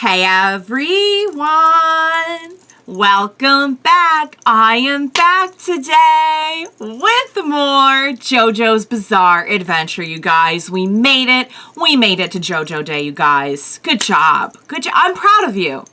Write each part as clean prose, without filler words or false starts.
Hey everyone! Welcome back! I am back today with more JoJo's Bizarre Adventure, you guys. We made it. We made it to JoJo Day, you guys. Good job. Good job. I'm proud of you.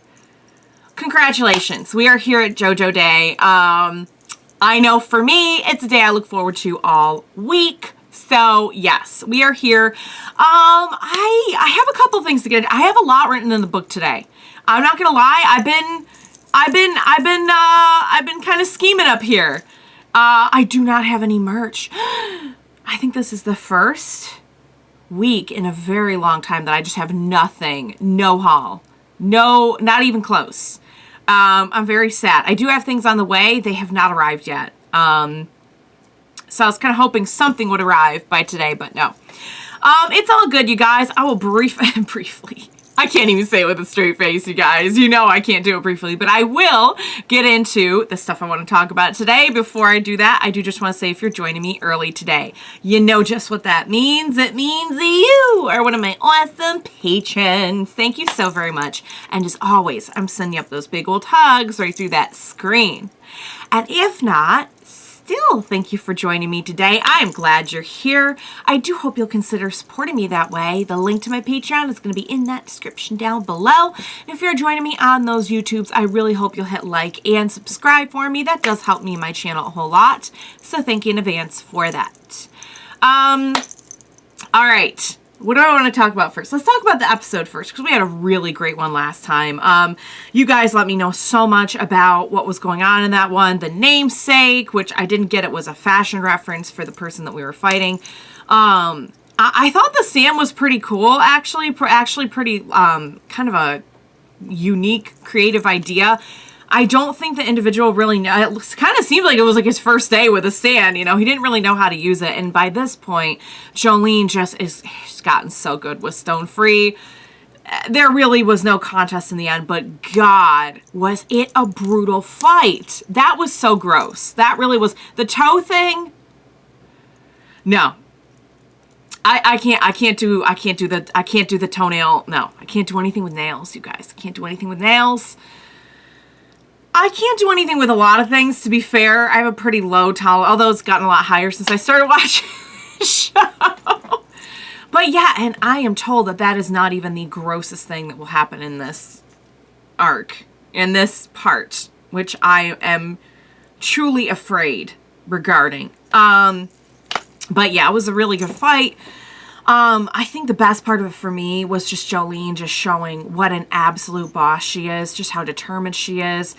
Congratulations. We are here at JoJo Day. I know for me, it's a day I look forward to all week. So yes, we are here. I have a couple things to get into. I have a lot written in the book today. I'm not gonna lie. I've been kind of scheming up here. I do not have any merch. I think this is the first week in a very long time that I just have nothing, no haul, no, not even close. I'm very sad. I do have things on the way. They have not arrived yet. So I was kind of hoping something would arrive by today, but no. It's all good, you guys. I will briefly. I can't even say it with a straight face, you guys. You know I can't do it briefly, but I will get into the stuff I want to talk about today. Before I do that, I do just want to say if you're joining me early today, you know just what that means. It means you are one of my awesome patrons. Thank you so very much. And as always, I'm sending up those big old hugs right through that screen. And if not, still, thank you for joining me today. I am glad you're here. I do hope you'll consider supporting me that way. The link to my Patreon is going to be in that description down below. And if you're joining me on those YouTubes, I really hope you'll hit like and subscribe for me. That does help me and my channel a whole lot. So thank you in advance for that. All right. What do I want to talk about first? Let's talk about the episode first, because we had a really great one last time. You guys let me know so much about what was going on in that one. The namesake, which I didn't get, it was a fashion reference for the person that we were fighting. I thought the Sam was pretty cool, actually pretty kind of a unique, creative idea. I don't think the individual really know. It kind of seemed like it was like his first day with a stand, you know. He didn't really know how to use it. And by this point, Jolyne she's gotten so good with Stone Free. There really was no contest in the end, but God, was it a brutal fight. That was so gross. That really was. The toe thing, no. I can't do the toenail. No, I can't do anything with nails, you guys. I can't do anything with nails. I can't do anything with a lot of things, to be fair. I have a pretty low tolerance, although it's gotten a lot higher since I started watching the show. But yeah, and I am told that that is not even the grossest thing that will happen in this arc, in this part, which I am truly afraid regarding. But yeah, it was a really good fight. I think the best part of it for me was just Jolyne just showing what an absolute boss she is, just how determined she is.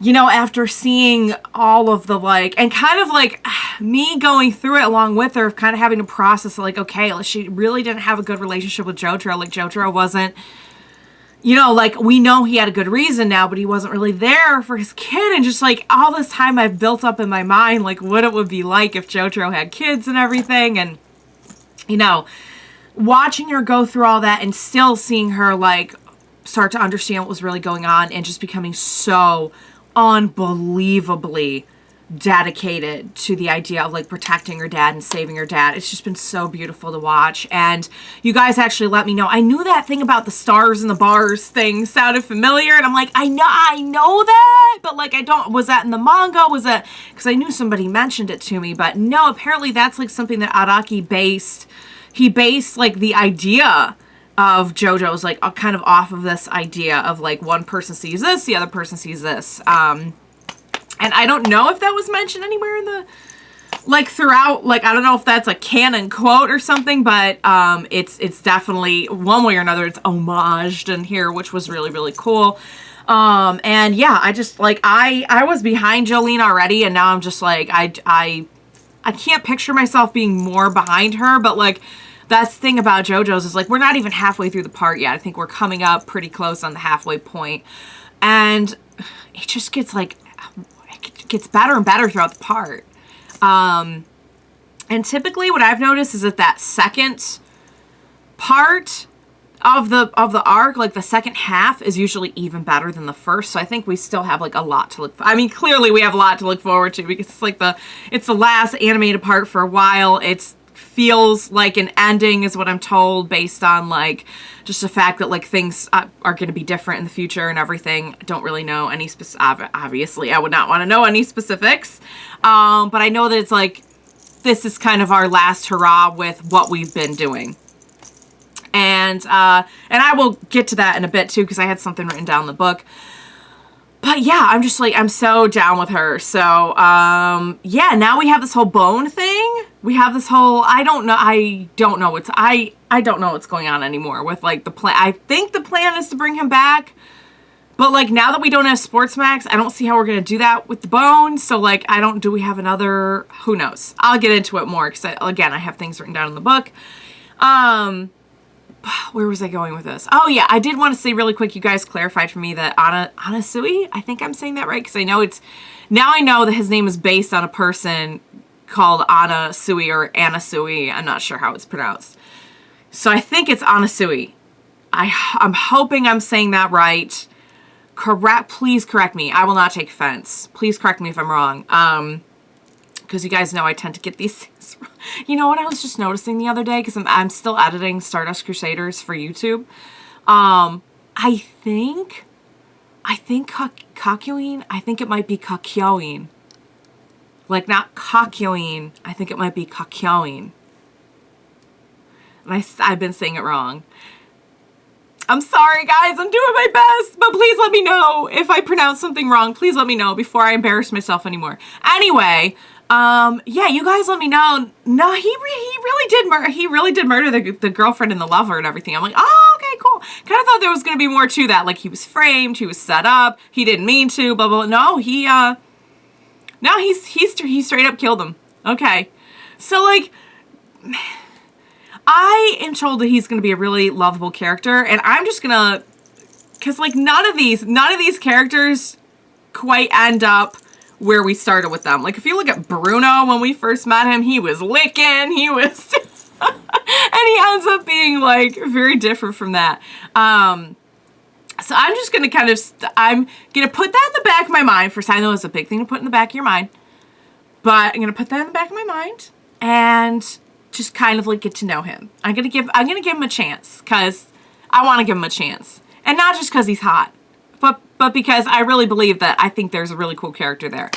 You know, after seeing all of the, like, and kind of like me going through it along with her, kind of having to process, like, okay, she really didn't have a good relationship with Jojo. Like, Jojo wasn't, you know, like, we know he had a good reason now, but he wasn't really there for his kid. And just, like, all this time I've built up in my mind, like, what it would be like if Jojo had kids and everything. And, you know, watching her go through all that and still seeing her, like, start to understand what was really going on and just becoming so unbelievably dedicated to the idea of, like, protecting her dad and saving her dad. It's just been so beautiful to watch. And you guys actually let me know. I knew that thing about the stars and the bars thing sounded familiar, and I'm like, I know that, but, like, I don't, was that in the manga? Was that, because I knew somebody mentioned it to me, but no, apparently that's, like, something that Araki based. He based, like, the idea of JoJo's, like, kind of off of this idea of, like, one person sees this, the other person sees this. And I don't know if that was mentioned anywhere in the, like, throughout, like, I don't know if that's a canon quote or something, but it's definitely, one way or another, it's homaged in here, which was really, really cool. And yeah, I just, like, I was behind Jolyne already, and now I'm just, like, I can't picture myself being more behind her, but, like, that's the thing about JoJo's is, like, we're not even halfway through the part yet. I think we're coming up pretty close on the halfway point. And it just gets, like, it gets better and better throughout the part. And typically what I've noticed is that second part of the arc, like, the second half is usually even better than the first. So I think we still have, like, a lot to look for. I mean, clearly we have a lot to look forward to, because it's, like, it's the last animated part for a while. It's feels like an ending is what I'm told, based on like just the fact that like things are going to be different in the future and everything. I don't really know any obviously I would not want to know any specifics. But I know that it's like, this is kind of our last hurrah with what we've been doing. And I will get to that in a bit too, because I had something written down in the book. But yeah, I'm just like, I'm so down with her. So, yeah, now we have this whole bone thing. We have this whole, I don't know what's going on anymore with like the plan. I think the plan is to bring him back. But like, now that we don't have Sports Max, I don't see how we're going to do that with the bone. So like, do we have another, who knows? I'll get into it more because again, I have things written down in the book. Where was I going with this? Oh yeah, I did want to say really quick, you guys clarified for me that Anasui, I think I'm saying that right, because I know now I know that his name is based on a person called Anasui or Anasui. I'm not sure how it's pronounced. So I think it's Anasui. I'm hoping I'm saying that right. Please correct me. I will not take offense. Please correct me if I'm wrong. Because you guys know I tend to get these things wrong. You know what I was just noticing the other day? Because I'm still editing Stardust Crusaders for YouTube. I think Kakyoin, I think it might be Kakyoin. Like, not Kakyoin. I think it might be Kakyoin. And I've been saying it wrong. I'm sorry, guys. I'm doing my best. But please let me know if I pronounce something wrong. Please let me know before I embarrass myself anymore. Anyway, yeah, you guys let me know. No, he really did murder the girlfriend and the lover and everything. I'm like, oh, okay, cool. Kind of thought there was going to be more to that. Like, he was framed, he was set up, he didn't mean to, blah, blah, blah. No, he straight up killed him. Okay. So, like, I am told that he's going to be a really lovable character, and I'm just going to, because, like, none of these characters quite end up where we started with them. Like, if you look at Bruno, when we first met him, he was licking, he was, and he ends up being, like, very different from that. So I'm just going to I'm going to put that in the back of my mind. First, I know it's a big thing to put in the back of your mind, but I'm going to put that in the back of my mind, and just kind of like get to know him. I'm gonna give him a chance, because I want to give him a chance, and not just because he's hot, but because I really believe that I think there's a really cool character there.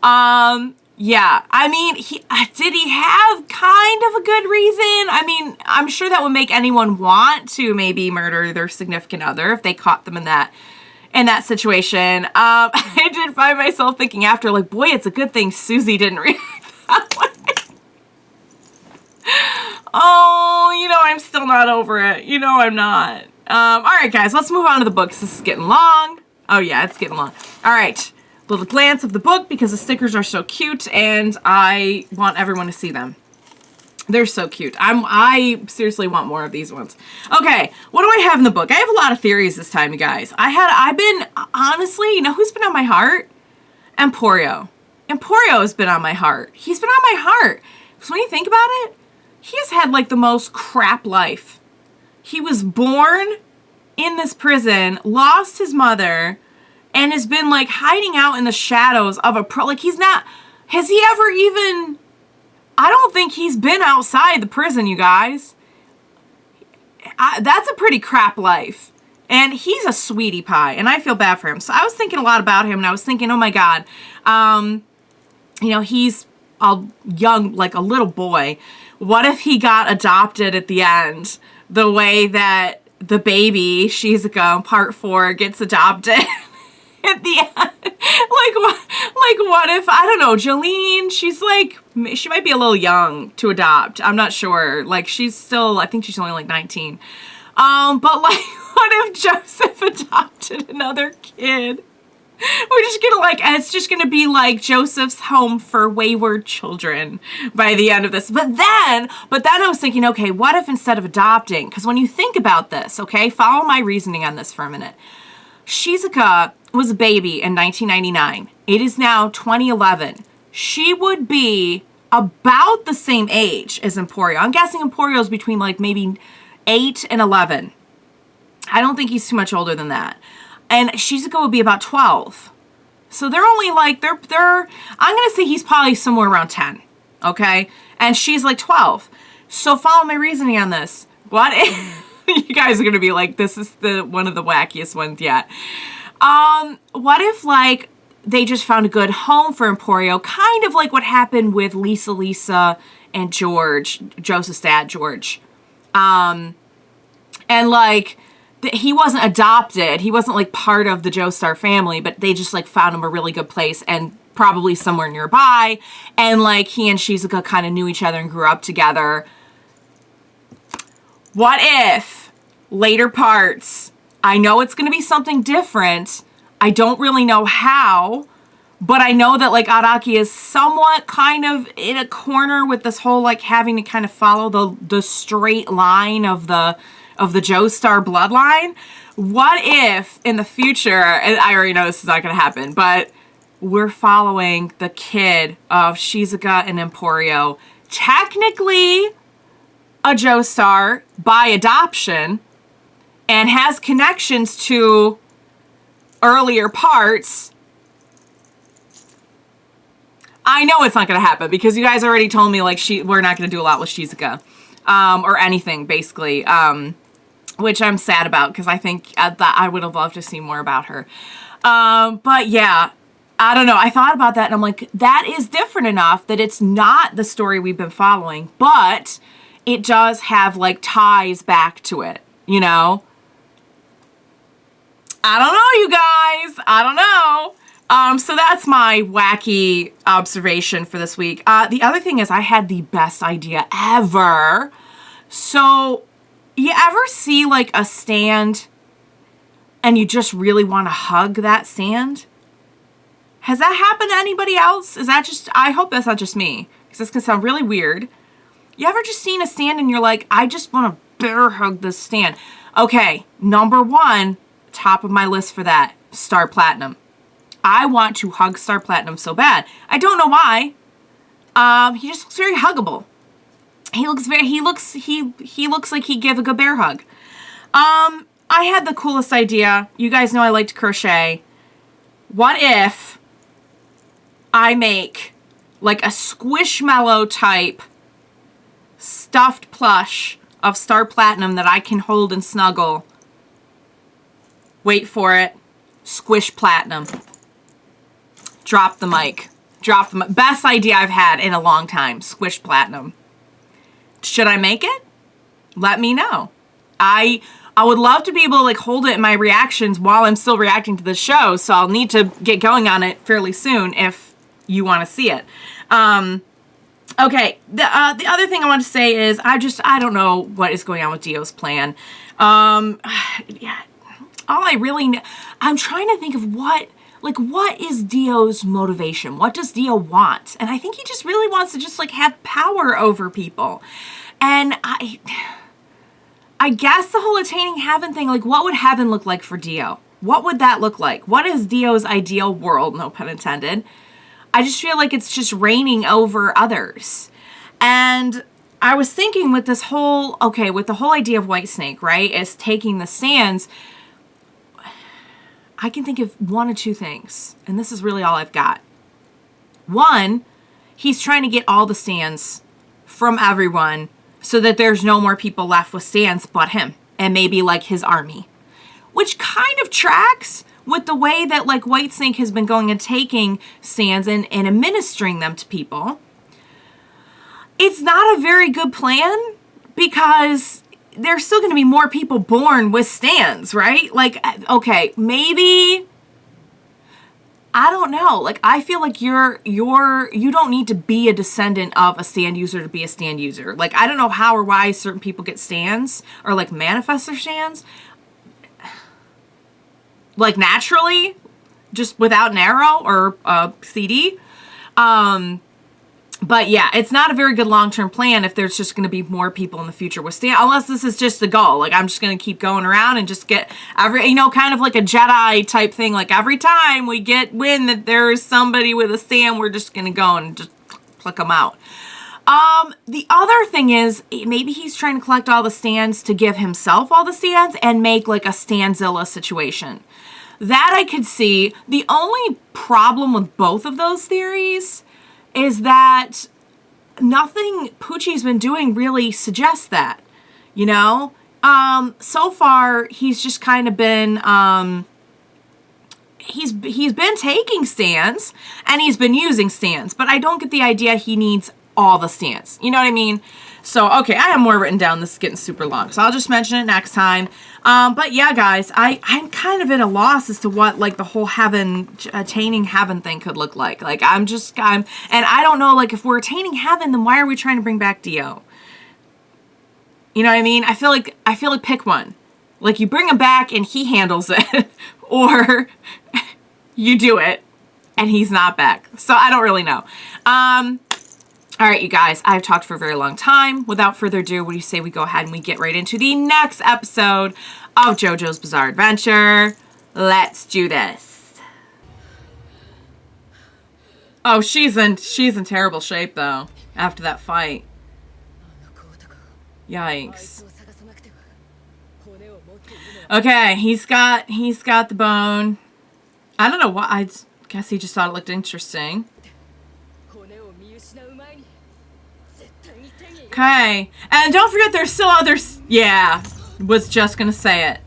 Yeah, I mean, did he have kind of a good reason? I mean, I'm sure that would make anyone want to maybe murder their significant other if they caught them in that situation. I did find myself thinking after, like, boy, it's a good thing Susie didn't react that way. Oh, you know, I'm still not over it. You know I'm not. All right, guys, let's move on to the book, 'cause this is getting long. Oh, yeah, it's getting long. All right, little glance of the book, because the stickers are so cute, and I want everyone to see them. They're so cute. I seriously want more of these ones. Okay, what do I have in the book? I have a lot of theories this time, you guys. Honestly, you know who's been on my heart? Emporio. Emporio has been on my heart. He's been on my heart. Because when you think about it, he has had, like, the most crap life. He was born in this prison, lost his mother, and has been, like, hiding out in the shadows of like, has he ever even, I don't think he's been outside the prison, you guys. That's a pretty crap life. And he's a sweetie pie, and I feel bad for him. So I was thinking a lot about him, and I was thinking, oh my God, you know, he's a young, like a little boy. What if he got adopted at the end, the way that the baby, Shizuka, part 4, gets adopted at the end? What if, I don't know, Jolyne, she might be a little young to adopt. I'm not sure. Like, I think she's only like 19. But like, what if Joseph adopted another kid? We're just gonna it's just gonna be like Joseph's Home for Wayward Children by the end of this. But then I was thinking, okay, what if instead of adopting, because when you think about this, okay, follow my reasoning on this for a minute. Shizuka was a baby in 1999. It is now 2011. She would be about the same age as Emporio. I'm guessing Emporio's between like maybe 8 and 11. I don't think he's too much older than that. And Shizuka would be about 12. So they're only like, I'm going to say he's probably somewhere around 10. Okay? And she's like 12. So follow my reasoning on this. What if you guys are gonna be like, this is the one of the wackiest ones yet. What if like they just found a good home for Emporio, kind of like what happened with Lisa and George, Joseph's dad, George. And like he wasn't adopted, he wasn't like part of the Joestar family, but they just like found him a really good place and probably somewhere nearby, and like he and Shizuka kind of knew each other and grew up together. What if later parts, I know it's going to be something different, I don't really know how, but I know that like Araki is somewhat kind of in a corner with this whole like having to kind of follow the straight line of the Joestar bloodline. What if in the future, and I already know this is not going to happen, but we're following the kid of Shizuka and Emporio, technically a Joestar by adoption, and has connections to earlier parts. I know it's not going to happen because you guys already told me like we're not going to do a lot with Shizuka, or anything basically, which I'm sad about because I think that I would have loved to see more about her. But yeah, I don't know. I thought about that and I'm like, that is different enough that it's not the story we've been following, but it does have like ties back to it, you know? I don't know, you guys. I don't know. So that's my wacky observation for this week. The other thing is I had the best idea ever. So you ever see like a stand and you just really want to hug that stand? Has that happened to anybody else? Is that just, I hope that's not just me, because this can sound really weird. You ever just seen a stand and you're like, I just want to bear hug this stand? Okay, number one, top of my list for that, Star Platinum. I want to hug Star Platinum so bad. I don't know why. He just looks very huggable. He looks like he'd give a good bear hug. I had the coolest idea. You guys know I like to crochet. What if I make like a Squishmallow type stuffed plush of Star Platinum that I can hold and snuggle? Wait for it. Squish Platinum. Drop the mic. Drop the mic. Best idea I've had in a long time. Squish Platinum. Should I make it? Let me know. I would love to be able to like hold it in my reactions while I'm still reacting to the show, so I'll need to get going on it fairly soon if you want to see it. Okay, the other thing I want to say is I don't know what is going on with Dio's plan. Yeah, all I really know, I'm trying to think of what is Dio's motivation? What does Dio want? And I think he just really wants to just like have power over people. And I guess the whole attaining heaven thing, like what would heaven look like for Dio? What would that look like? What is Dio's ideal world? No pun intended. I just feel like it's just reigning over others. And I was thinking with this whole, with the whole idea of White Snake, right, is taking the stands, I can think of one or two things. And this is really all I've got. One, he's trying to get all the stands from everyone so that there's no more people left with stands but him and maybe like his army. Which kind of tracks with the way that like White Snake has been going and taking stands and administering them to people. It's not a very good plan because there's still going to be more people born with stands, right? Like, okay, maybe, I don't know. Like, I feel like you don't need to be a descendant of a stand user to be a stand user. Like, I don't know how or why certain people get stands or like manifest their stands. Like naturally, just without an arrow or a CD. But yeah, it's not a very good long-term plan if there's just going to be more people in the future with stand, unless this is just the goal. Like I'm just going to keep going around and just get every, kind of like a Jedi type thing. Like every time we get wind that there's somebody with a stand, we're just going to go and just pluck them out. The other thing is maybe he's trying to collect all the stands to give himself all the stands and make like a Standzilla situation. That I could see. The only problem with both of those theories is that nothing Poochie's been doing really suggests that, you know? So far, he's just kind of been, he's been taking stands, and he's been using stands, but I don't get the idea he needs all the stands. You know what I mean? So, okay, I have more written down. This is getting super long, so I'll just mention it next time. But yeah, guys, I'm kind of at a loss as to what, like, the whole heaven, attaining heaven thing could look like. Like, and I don't know, like, if we're attaining heaven, then why are we trying to bring back Dio? You know what I mean? I feel like pick one. Like, you bring him back and he handles it, or you do it and he's not back. So I don't really know. All right, you guys, I've talked for a very long time. Without further ado, what do you say we go ahead and we get right into the next episode of JoJo's Bizarre Adventure? Let's do this. Oh, she's in terrible shape though after that fight. Yikes. Okay, he's got the bone. I don't know why. I guess he just thought it looked interesting. Okay, and don't forget there's still others. Yeah, was just gonna say it.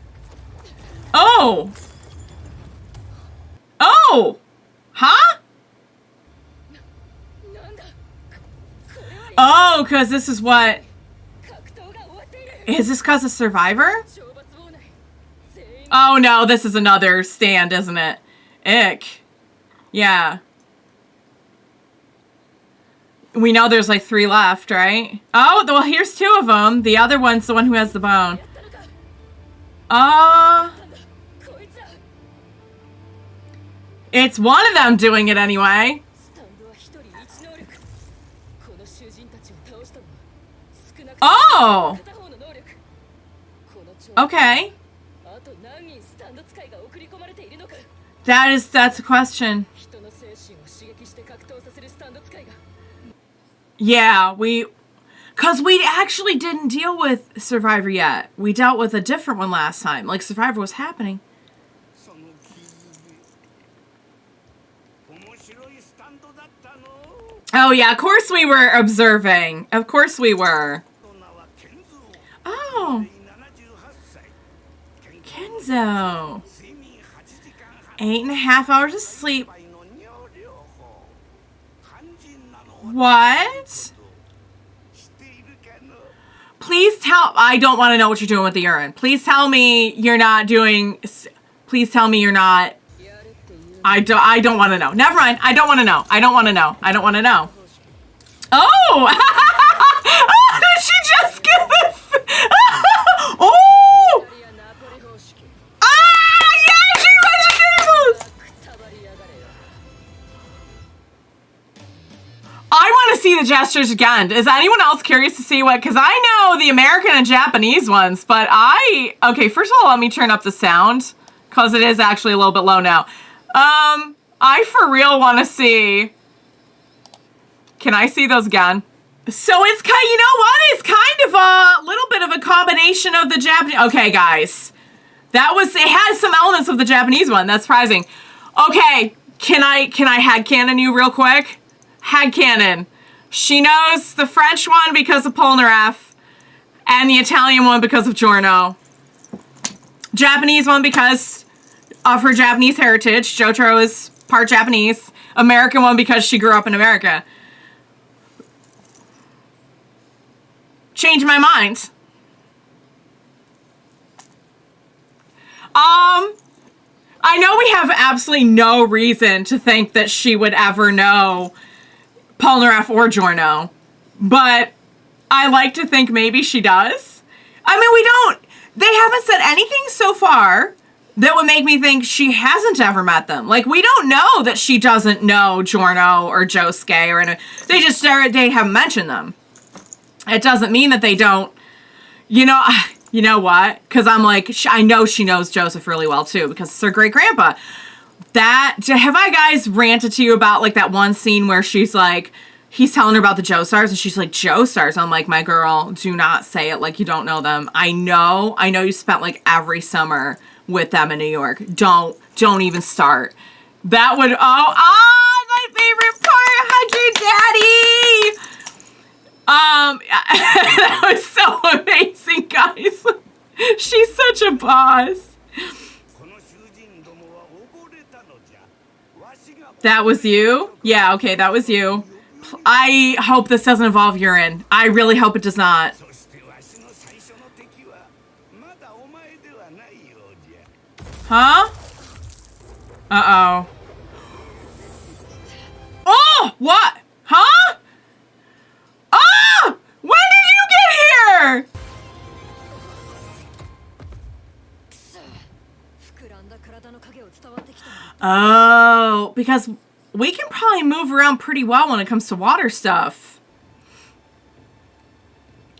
Oh! Oh! Huh? Oh, because this is what... Is this because of Survivor? Oh no, this is another stand, isn't it? Ick. Yeah. We know there's like 3 left, right? Oh, well, here's 2 of them. The other one's the one who has the bone. It's one of them doing it anyway. Oh! Okay. That's a question. Yeah, because we actually didn't deal with Survivor yet. We dealt with a different one last time. Like, Survivor was happening. Oh, yeah, of course we were observing. Of course we were. Oh. Kenzo. 8.5 hours of sleep. What? Please tell... I don't want to know what you're doing with the urine. Please tell me you're not doing... Please tell me you're not... I don't want to know. Never mind. I don't want to know. I don't want to know. I don't want to know. Oh! Did she just get this? Oh! Ah! Yeah! She legendables! I want to see the gestures again. Is anyone else curious to see what? Because I know the American and Japanese ones, but okay, first of all, let me turn up the sound, because it is actually a little bit low now. I for real want to see. Can I see those again? So it's kind, you know what? It's kind of a little bit of a combination of the Japanese. Okay, guys, it has some elements of the Japanese one. That's surprising. Okay, can I headcanon you real quick? Headcanon. She knows the French one because of Polnareff, and the Italian one because of Giorno. Japanese one because of her Japanese heritage. Jojo is part Japanese. American one because she grew up in America. Change my mind. I know we have absolutely no reason to think that she would ever know Polnareff or Giorno, but I like to think maybe she does. I mean, they haven't said anything so far that would make me think she hasn't ever met them. Like, we don't know that she doesn't know Giorno or Josuke or anything. They haven't mentioned them. It doesn't mean that they don't, you know what? Because I'm like, I know she knows Joseph really well too, because it's her great grandpa. Have I guys ranted to you about like that one scene where she's like, he's telling her about the Joestars and she's like, Joestars? I'm like, my girl, do not say it like you don't know them. I know you spent like every summer with them in New York. Don't even start. That would, my favorite part, hug your daddy. That was so amazing, guys. She's such a boss. That was you? Yeah, okay, that was you. I hope this doesn't involve urine. I really hope it does not. Huh? Uh-oh. Oh! What? Huh? Ah! When did you get here? Oh, because we can probably move around pretty well when it comes to water stuff.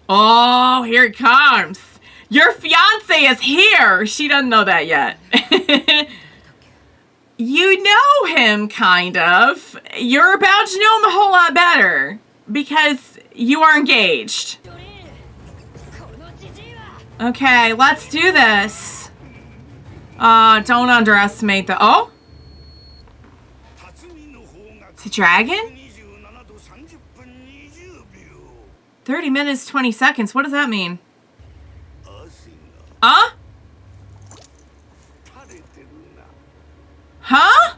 Oh, here it comes. Your fiance is here. She doesn't know that yet. You know him, kind of. You're about to know him a whole lot better because you are engaged. Okay, let's do this. Don't underestimate the... Oh? It's a dragon? 30 minutes, 20 seconds. What does that mean? Huh? Huh?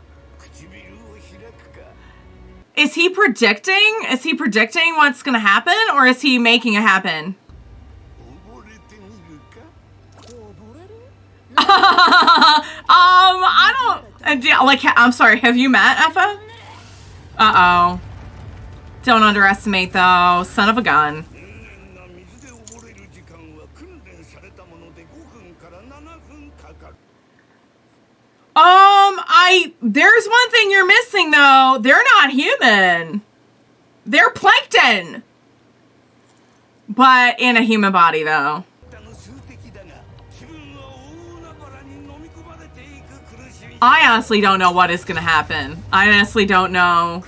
Is he predicting? Is he predicting what's gonna happen? Or is he making it happen? I don't... Like, I'm sorry, have you met Effa? Uh-oh. Don't underestimate, though. Son of a gun. There's one thing you're missing, though. They're not human. They're plankton. But in a human body, though. I honestly don't know what is going to happen. I honestly don't know.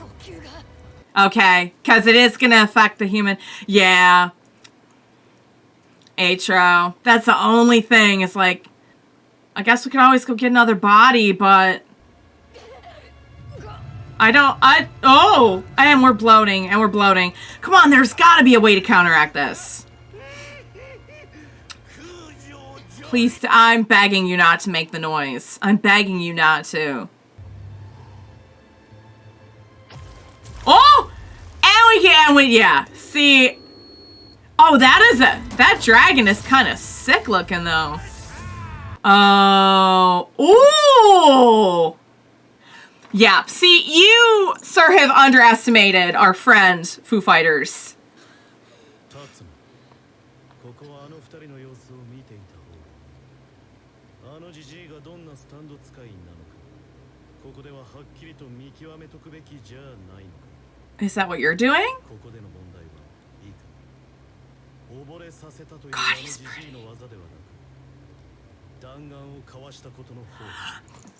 Okay, because it is going to affect the human. Yeah. Atro. That's the only thing. It's like, I guess we could always go get another body, but... Oh! And we're bloating, and we're bloating. Come on, there's got to be a way to counteract this. Please, I'm begging you not to make the noise. I'm begging you not to. Oh! And yeah. See. Oh, that dragon is kind of sick looking, though. Oh. Ooh! Yeah, see, you, sir, have underestimated our friend, Foo Fighters. Is that what you're doing? God, he's pretty.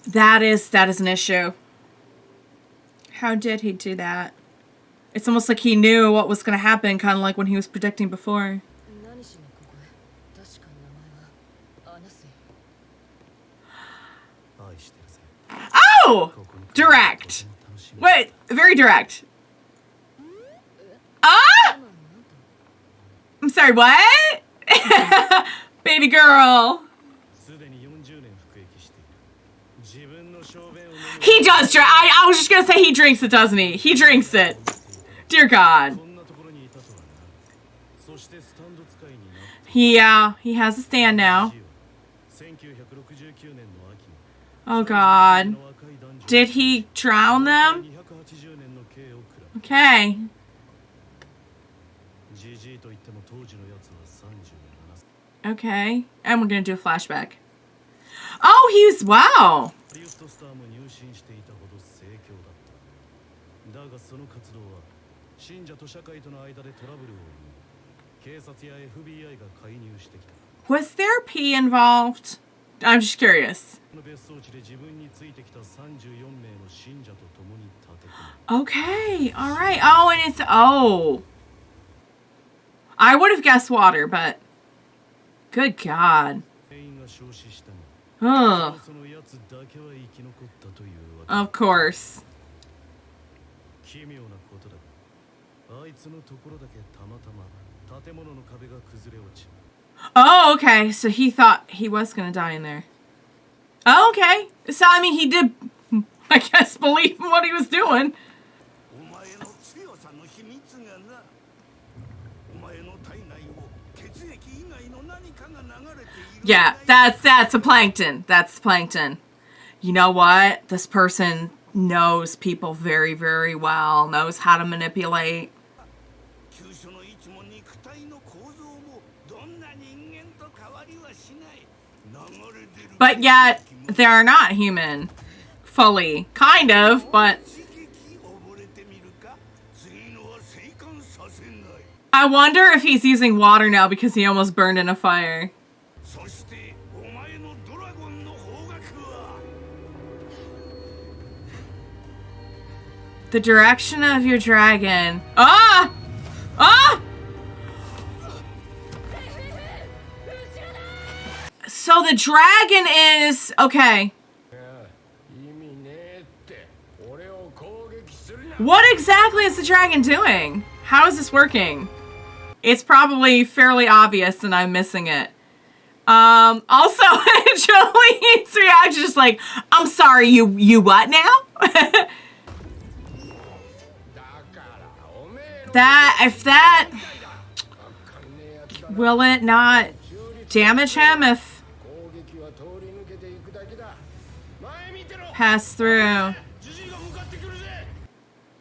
That is an issue. How did he do that? It's almost like he knew what was going to happen, kind of like when he was predicting before. Oh! Direct. Wait, very direct. Ah! I'm sorry, what? Baby girl. He does drink. I was just gonna say he drinks it, doesn't he? He drinks it. Dear God. He has a stand now. Oh God. Did he drown them? Okay. Okay. And we're gonna do a flashback. Oh, he's... Wow. Was there pee involved? I'm just curious. Okay, all right. Oh, and it's... Oh. I would have guessed water, but... Good God. Ugh. Of course. Oh, okay. So he thought he was gonna die in there. Oh, okay. So, I mean, he did, I guess, believe in what he was doing. Yeah, that's a plankton. That's plankton. You know what? This person knows people very, very well, knows how to manipulate. But yet, they're not human. Fully. Kind of, but... I wonder if he's using water now because he almost burned in a fire. The direction of your dragon. Ah! Ah! So the dragon is... Okay. What exactly is the dragon doing? How is this working? It's probably fairly obvious and I'm missing it. Also, Jolyne's reaction is like, I'm sorry, you what now? Will it not damage him if pass through?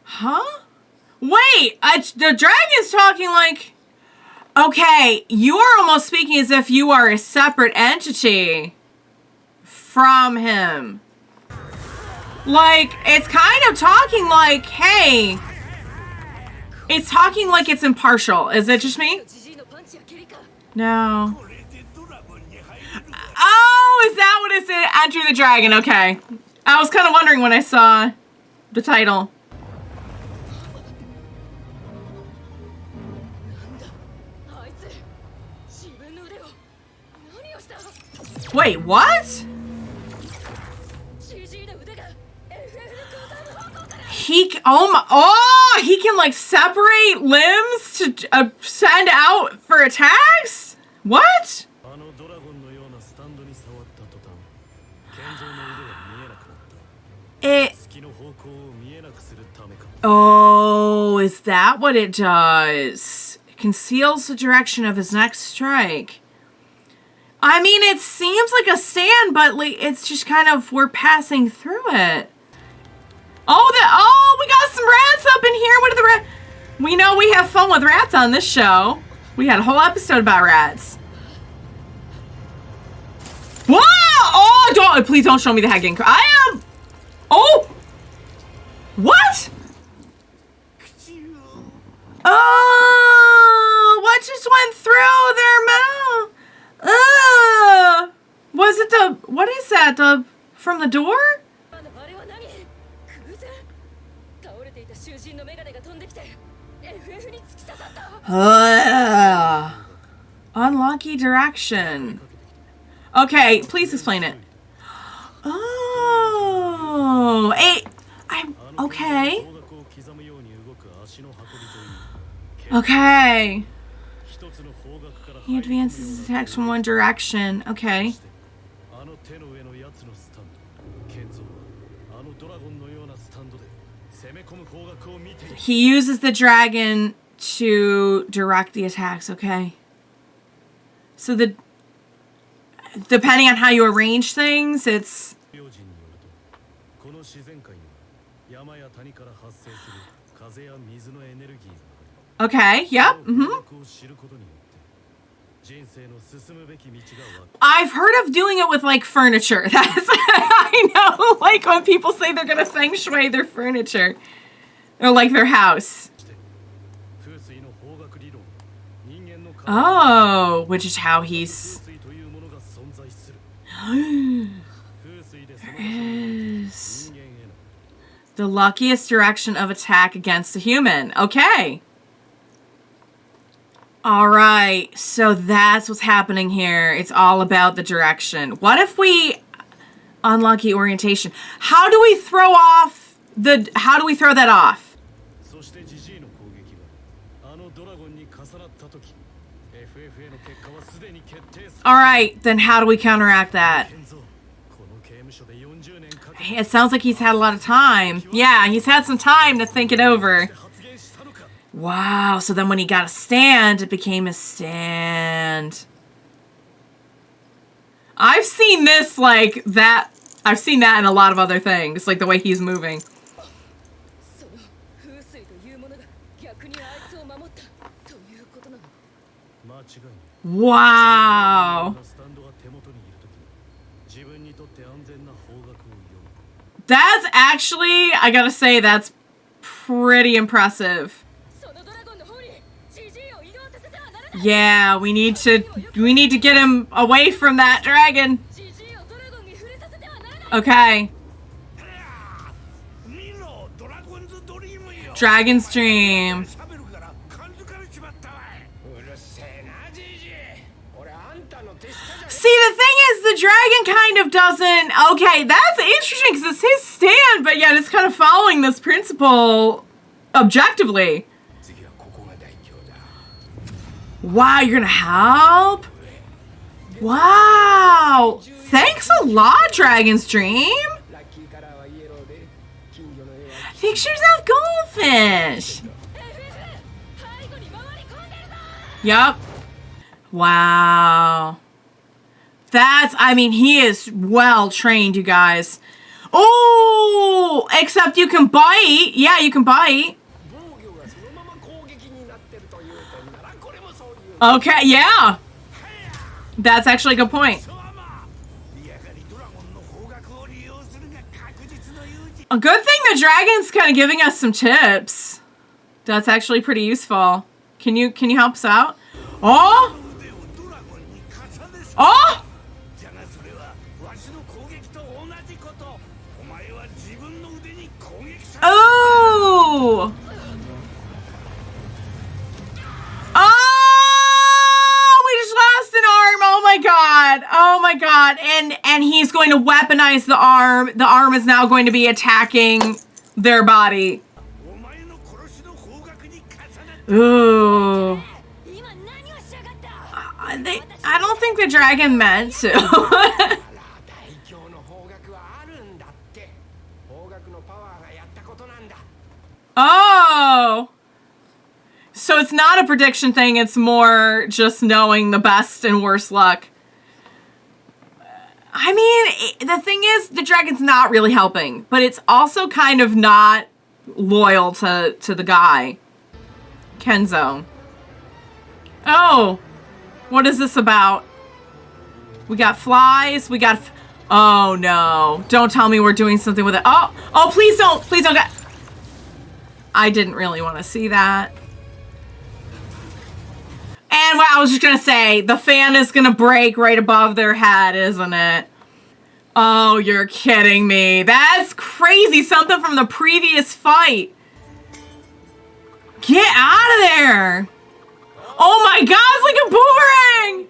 Huh? Wait, the dragon's talking like, okay, you are almost speaking as if you are a separate entity from him. Like, it's kind of talking like, hey, it's talking like it's impartial. Is it just me? No. Oh, is that what it said? Enter the Dragon. Okay. I was kind of wondering when I saw the title. Wait, what? He can like separate limbs to send out for attacks? What? Oh, is that what it does? It conceals the direction of his next strike. I mean, it seems like a stand, but like it's just kind of, we're passing through it. Oh, we got some rats up in here. What are the rats? We know we have fun with rats on this show. We had a whole episode about rats. Whoa! Oh, please don't show me the head getting Oh! What? Oh, what just went through their mouth? Was it what is that? From the door? Unlucky direction. Okay, please explain it. Oh, okay. Okay. He advances his attacks from one direction. Okay. He uses the dragon to direct the attacks. Okay. So depending on how you arrange things, it's... Okay, yep, I've heard of doing it with, like, furniture. That's, I know, like, when people say they're gonna feng shui their furniture. Or, like, their house. Oh, which is how he's... There is... The luckiest direction of attack against a human. Okay. Alright, so that's what's happening here. It's all about the direction. What if we... Unlucky orientation. How do we throw that off? All right, then how do we counteract that? It sounds like he's had a lot of time. Yeah, he's had some time to think it over. Wow, so then when he got a stand, it became a stand. I've seen this like that. I've seen that in a lot of other things, like the way he's moving. Wow. That's actually, I gotta say, that's pretty impressive. Yeah, we need to get him away from that dragon. Okay. Dragon's Dream. See, the thing is, the dragon kind of doesn't... Okay, that's interesting because it's his stand, but yet it's kind of following this principle objectively. Wow, you're gonna help? Wow. Thanks a lot, Dragon's Dream. Pictures of goldfish. Yup. Wow. That's, I mean, he is well trained, you guys. Oh, except you can bite. Yeah, you can bite. Okay, yeah. That's actually a good point. A good thing the dragon's kind of giving us some tips. That's actually pretty useful. Can you help us out? Oh! Oh! Oh! Oh! We just lost an arm. Oh my god. Oh my god. And he's going to weaponize the arm. The arm is now going to be attacking their body. Ooh. I don't think the dragon meant to. Oh. So it's not a prediction thing, it's more just knowing the best and worst luck. I mean, the thing is, the dragon's not really helping, but it's also kind of not loyal to the guy. Kenzo. Oh, what is this about? We got flies, we got... Oh no, don't tell me we're doing something with it. Oh, please don't get... I didn't really want to see that. And what I was just going to say, the fan is going to break right above their head, isn't it? Oh, you're kidding me. That's crazy. Something from the previous fight. Get out of there. Oh my god, it's like a boomerang.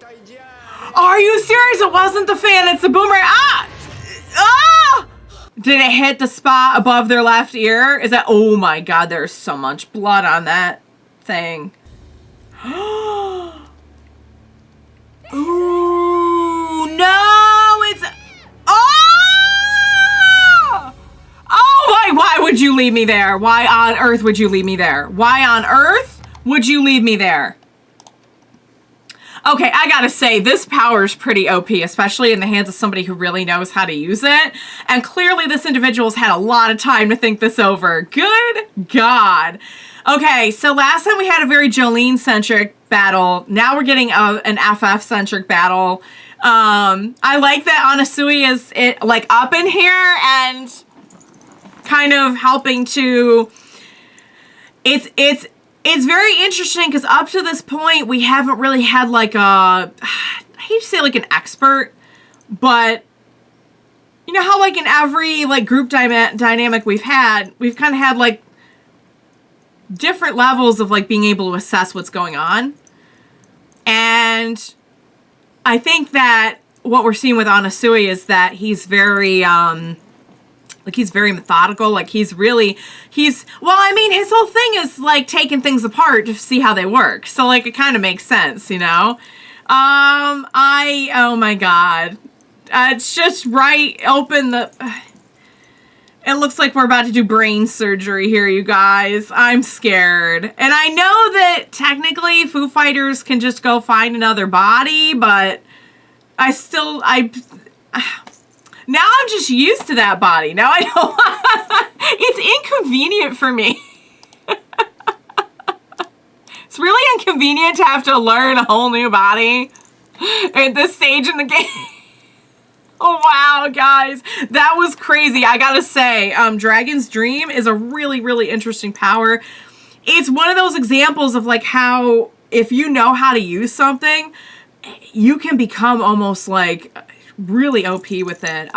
Are you serious? It wasn't the fan, it's the boomerang. Ah! Ah! Did it hit the spot above their left ear? Is that... Oh my god, there's so much blood on that thing. Ooh, no, it's... Oh! Oh my, why would you leave me there? Why on earth would you leave me there? Why on earth would you leave me there? Okay, I gotta say, this power is pretty OP, especially in the hands of somebody who really knows how to use it. And clearly this individual's had a lot of time to think this over. Good God. Okay, so last time we had a very Jolyne-centric battle. Now we're getting an FF-centric battle. I like that Anasui is like up in here and kind of helping to... It's very interesting because up to this point, we haven't really had like a, I hate to say like an expert, but you know how like in every like group dynamic we've kind of had like different levels of like being able to assess what's going on. And I think that what we're seeing with Anasui is that he's very Like, he's very methodical. Like, well, I mean, his whole thing is, like, taking things apart to see how they work. So, like, it kind of makes sense, you know? Oh my God. It's just right, it looks like we're about to do brain surgery here, you guys. I'm scared. And I know that technically Foo Fighters can just go find another body, but now I'm just used to that body. Now I don't, it's inconvenient for me. It's really inconvenient to have to learn a whole new body at this stage in the game. Oh, wow, guys. That was crazy. I gotta say, Dragon's Dream is a really, really interesting power. It's one of those examples of like how if you know how to use something, you can become almost like really OP with it.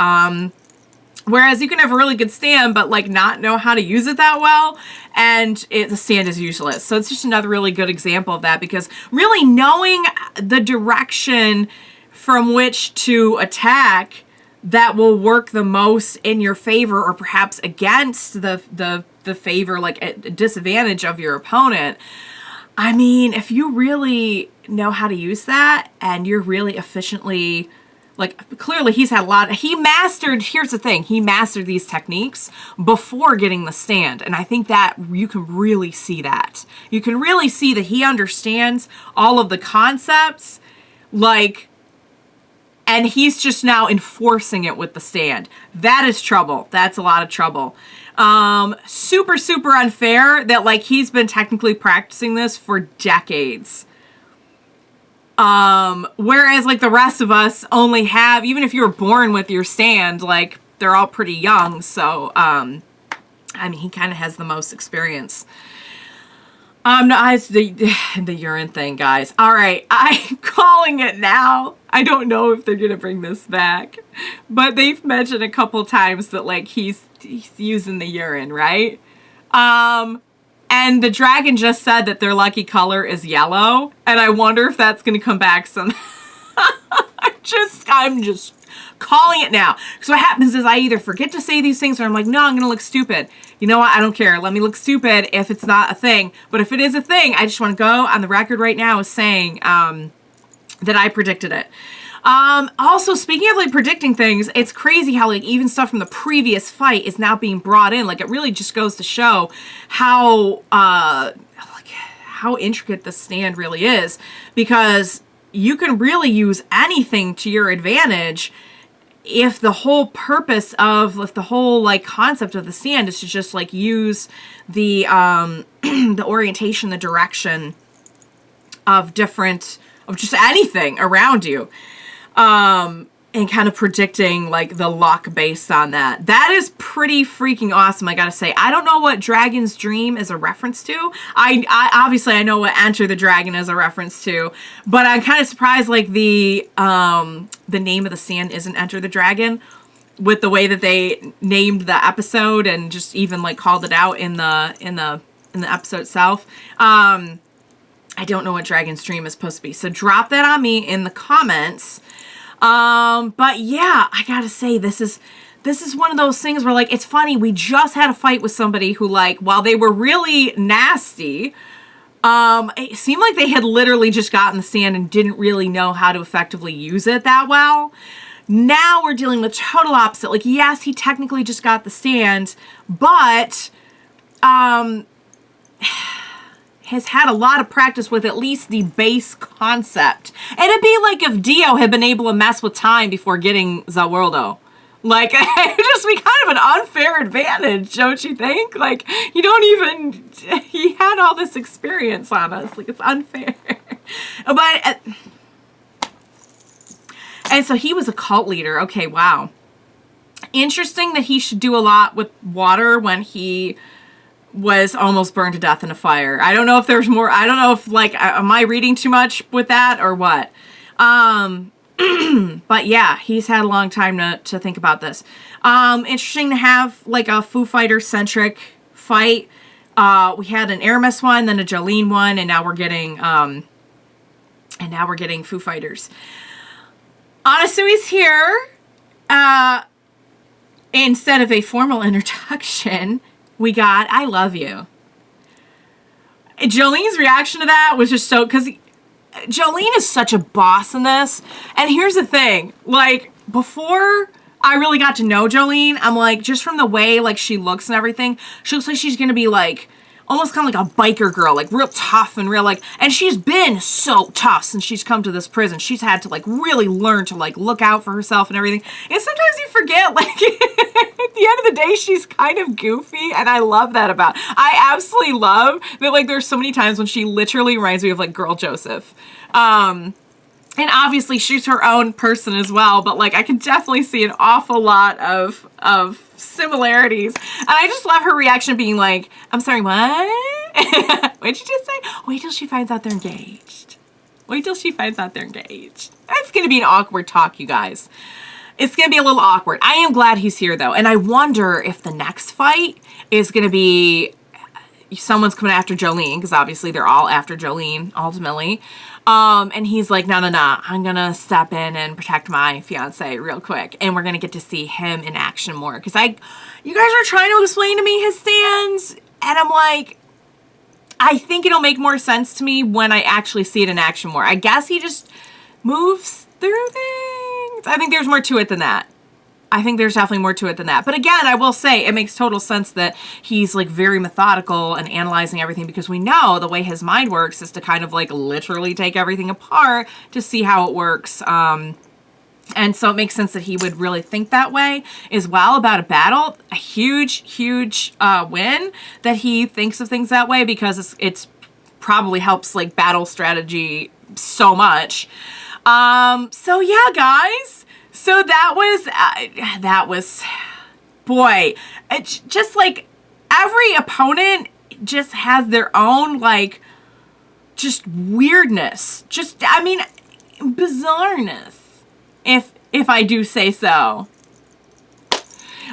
Whereas you can have a really good stand, but like not know how to use it that well, and the stand is useless. So it's just another really good example of that, because really knowing the direction from which to attack that will work the most in your favor, or perhaps against the favor, like a disadvantage of your opponent. I mean, if you really know how to use that and you're really efficiently, like, clearly he's had here's the thing, he mastered these techniques before getting the stand. And I think that you can really see that. You can really see that he understands all of the concepts, like, and he's just now enforcing it with the stand. That is trouble. That's a lot of trouble. Super, super unfair that, like, he's been technically practicing this for decades. Whereas, like, the rest of us only have, even if you were born with your stand, like, they're all pretty young. So, I mean, he kind of has the most experience. No, it's the urine thing, guys. All right, I'm calling it now. I don't know if they're gonna bring this back, but they've mentioned a couple times that, like, he's using the urine, right? And the dragon just said that their lucky color is yellow, and I wonder if that's gonna come back some. I'm just calling it now. Because what happens is I either forget to say these things, or I'm like, no, I'm gonna look stupid. You know what? I don't care. Let me look stupid if it's not a thing. But if it is a thing, I just want to go on the record right now as saying that I predicted it. Also, speaking of, like, predicting things, it's crazy how, like, even stuff from the previous fight is now being brought in. Like, it really just goes to show how intricate the stand really is, because you can really use anything to your advantage if the whole purpose of, if the whole, like, concept of the stand is to just, like, use the the orientation, the direction of just anything around you, and kind of predicting, like, the luck based on that. That is pretty freaking awesome, I gotta say. I don't know what Dragon's Dream is a reference to. I obviously I know what Enter the Dragon is a reference to, but I'm kind of surprised, like, the name of the stand isn't Enter the Dragon, with the way that they named the episode and just even, like, called it out in the episode itself. I don't know what Dragon's Dream is supposed to be, so drop that on me in the comments. But yeah, I gotta say, this is one of those things where, like, it's funny, we just had a fight with somebody who, like, while they were really nasty, it seemed like they had literally just gotten the stand and didn't really know how to effectively use it that well. Now we're dealing with total opposite. Like, yes, he technically just got the stand, but, has had a lot of practice with at least the base concept. And it'd be like if Dio had been able to mess with time before getting Zawirldo. Like, it would just be kind of an unfair advantage, don't you think? Like, he had all this experience on us. Like, it's unfair. But, and so he was a cult leader. Okay, wow. Interesting that he should do a lot with water when he was almost burned to death in a fire. I don't know if there's more. I don't know if, like, am I reading too much with that or what? But yeah, he's had a long time to think about this. Interesting to have, like, a Foo Fighter centric fight. We had an Aramis one, then a Jolyne one, and now we're getting Foo Fighters. Anasui's here. instead of a formal introduction, we got, I love you. Jolene's reaction to that was just so, because Jolyne is such a boss in this. And here's the thing, like, before I really got to know Jolyne, I'm like, just from the way, like, she looks and everything, she looks like she's gonna be, like, almost kind of like a biker girl, like, real tough and real, like, and she's been so tough since she's come to this prison. She's had to, like, really learn to, like, look out for herself and everything. And sometimes you forget, like, at the end of the day, she's kind of goofy, and I love that about her. I absolutely love that, like, there's so many times when she literally reminds me of, like, Girl Joseph. And obviously she's her own person as well, but like I can definitely see an awful lot of similarities. And I just love her reaction being like, I'm sorry, what? What did you just say? Wait till she finds out they're engaged. Wait till she finds out they're engaged. That's gonna be an awkward talk, you guys. It's gonna be a little awkward. I am glad he's here though, and I wonder if the next fight is gonna be someone's coming after Jolyne, because obviously they're all after Jolyne ultimately. And he's like, no, I'm gonna step in and protect my fiance real quick. And we're gonna get to see him in action more. Because you guys are trying to explain to me his stands. And I'm like, I think it'll make more sense to me when I actually see it in action more. I guess he just moves through things. I think there's more to it than that. I think there's definitely more to it than that. But again, I will say it makes total sense that he's like very methodical and analyzing everything, because we know the way his mind works is to kind of like literally take everything apart to see how it works. And so it makes sense that he would really think that way as well about a battle. A huge win that he thinks of things that way, because it's probably helps like battle strategy so much. So yeah, guys. So that was, boy, it's just like every opponent just has their own, like, just weirdness. Just, I mean, bizarreness, if I do say so.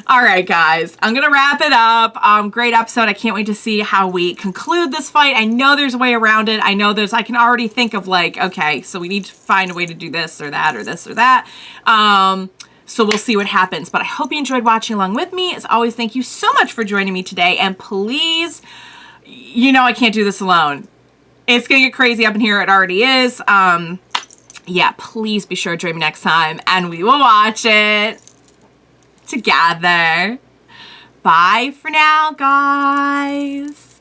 All right, guys, I'm going to wrap it up. Great episode. I can't wait to see how we conclude this fight. I know there's a way around it. I know I can already think of like, okay, so we need to find a way to do this or that or this or that. So we'll see what happens. But I hope you enjoyed watching along with me. As always, thank you so much for joining me today. And please, you know I can't do this alone. It's going to get crazy up in here. It already is. Yeah, please be sure to join me next time. And we will watch it together. Bye for now, guys.